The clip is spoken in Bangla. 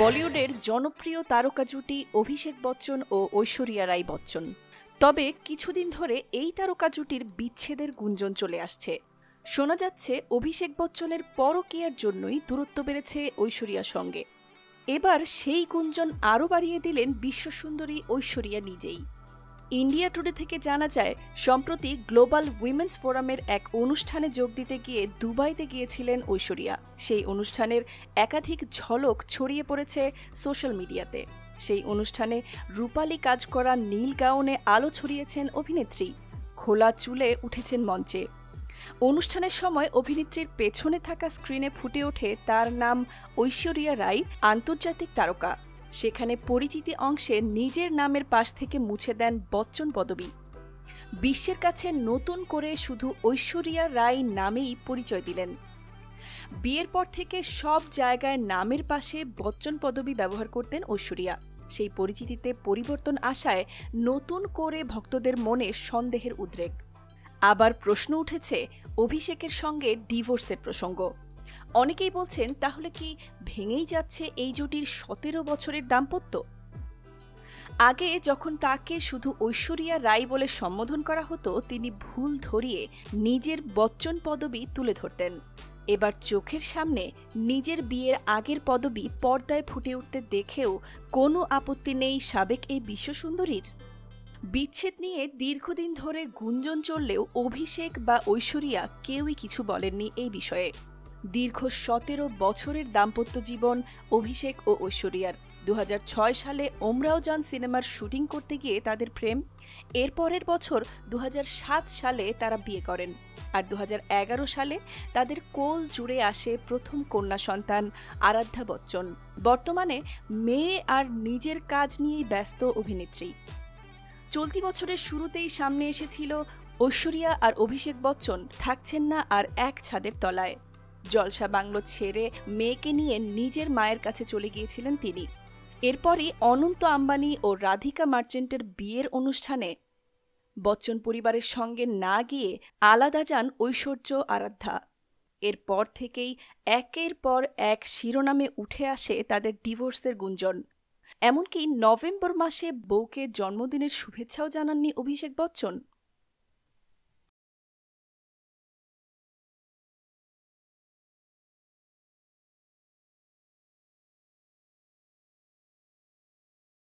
বলিউডের জনপ্রিয় তারকা জুটি অভিষেক বচ্চন ও ঐশ্বরিয়া রাই বচ্চন। তবে কিছুদিন ধরে এই তারকা জুটির বিচ্ছেদের গুঞ্জন চলে আসছে। শোনা যাচ্ছে অভিষেক বচ্চনের পরকীয়ার জন্যই দূরত্ব বেড়েছে ঐশ্বরিয়ার সঙ্গে। এবার সেই গুঞ্জন আরও বাড়িয়ে দিলেন বিশ্বসুন্দরী ঐশ্বরিয়া নিজেই। ইন্ডিয়া টুডে থেকে জানা যায়, সম্প্রতি গ্লোবাল উইমেন্স ফোরামের এক অনুষ্ঠানে যোগ দিতে গিয়ে দুবাইতে গিয়েছিলেন ঐশ্বরিয়া। সেই অনুষ্ঠানের একাধিক ঝলক ছড়িয়ে পড়েছে সোশ্যাল মিডিয়াতে। সেই অনুষ্ঠানে রূপালী কাজ করা নীল গাউনে আলো ছড়িয়েছেন অভিনেত্রী। খোলা চুলে উঠেছেন মঞ্চে। অনুষ্ঠানের সময় অভিনেত্রীর পেছনে থাকা স্ক্রিনে ফুটে ওঠে তার নাম ঐশ্বরিয়া রাই, আন্তর্জাতিক তারকা। সেখানে পরিচিতি অংশে নিজের নামের পাশ থেকে মুছে দেন বচ্চন পদবী। বিশ্বের কাছে নতুন করে শুধু ঐশ্বরিয়া রাই নামেই পরিচয় দিলেন। বিয়ের পর থেকে সব জায়গায় নামের পাশে বচ্চন পদবী ব্যবহার করতেন ঐশ্বরিয়া। সেই পরিচিতিতে পরিবর্তন আসায় নতুন করে ভক্তদের মনে সন্দেহের উদ্রেক। আবার প্রশ্ন উঠেছে অভিষেকের সঙ্গে ডিভোর্সের প্রসঙ্গ। অনেকেই বলছেন, তাহলে কি ভেঙেই যাচ্ছে এই জুটির 17 বছরের দাম্পত্য? আগে যখন তাকে শুধু ঐশ্বরিয়া রাই বলে সম্বোধন করা হতো, তিনি ভুল ধরিয়ে নিজের বচ্চন পদবী তুলে ধরতেন। এবার চোখের সামনে নিজের বিয়ের আগের পদবী পর্দায় ফুটে উঠতে দেখেও কোনো আপত্তি নেই সাবেক এই বিশ্বসুন্দরীর। বিচ্ছেদ নিয়ে দীর্ঘদিন ধরে গুঞ্জন চললেও অভিষেক বা ঐশ্বরিয়া কেউই কিছু বলেননি এই বিষয়ে। দীর্ঘ 17 বছরের দাম্পত্য জীবন অভিষেক ও ঐশ্বরিয়ার। 2006 সালে ওমরাও জান সিনেমার শুটিং করতে গিয়ে তাদের প্রেম। এর পরের বছর 2007 সালে তারা বিয়ে করেন। আর 2011 সালে তাদের কোল জুড়ে আসে প্রথম কন্যা সন্তান আরাধ্যা বচ্চন। বর্তমানে মেয়ে আর নিজের কাজ নিয়েই ব্যস্ত অভিনেত্রী। চলতি বছরের শুরুতেই সামনে এসেছিল ঐশ্বরিয়া আর অভিষেক বচ্চন থাকছেন না আর এক ছাদের তলায়। জলসা বাংলো ছেড়ে মেয়েকে নিয়ে নিজের মায়ের কাছে চলে গিয়েছিলেন তিনি। এরপরই অনন্ত আম্বানি ও রাধিকা মার্চেন্টের বিয়ের অনুষ্ঠানে বচ্চন পরিবারের সঙ্গে না গিয়ে আলাদা যান ঐশ্বর্য আরাধ্যা। এরপর থেকেই একের পর এক শিরোনামে উঠে আসে তাদের ডিভোর্সের গুঞ্জন। এমনকি নভেম্বর মাসে বউকে জন্মদিনের শুভেচ্ছাও জানাননি অভিষেক বচ্চন।